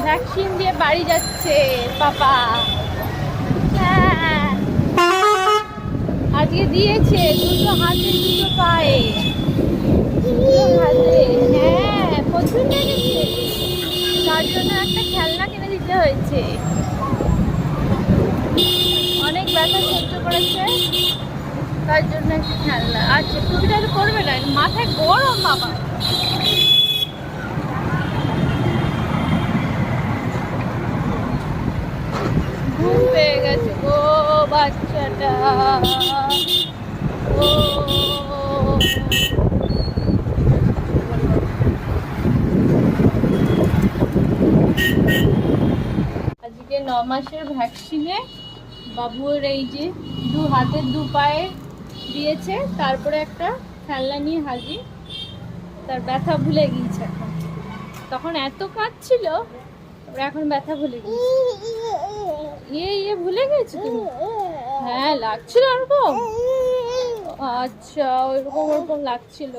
Vaccine দিয়ে বাড়ি যাচ্ছে পাপা। হ্যাঁ আজকে দিয়েছে, দুটো হাতে দুটো পায়ে। হ্যাঁ প্রচুর লেগেছে, তার জন্য একটা খেলনা কিনে দিতে হয়েছে। অনেক ব্যথা সহ্য করেছে, তার জন্য একটা খেলনা। আচ্ছা টুপিটা তো করবে না, মাথায় গরম বাবা। ঘুম পেয়ে গেছে গো বাচ্চাটা। ও আজকে 9 মাসের ভ্যাকসিনে বাবুর এই যে দু হাতের দু পায়ে দিয়েছে, তারপরে একটা খেলনা নিয়ে হাজির। তার ব্যথা ভুলে গিয়েছে এখন, তখন এত কাঁদছিল, তারপরে এখন ব্যথা ভুলে গিয়েছে। ইয়ে ভুলে গেছি তুমি? হ্যাঁ লাগছিল ওরকম, আচ্ছা ওইরকম ওরকম লাগছিল।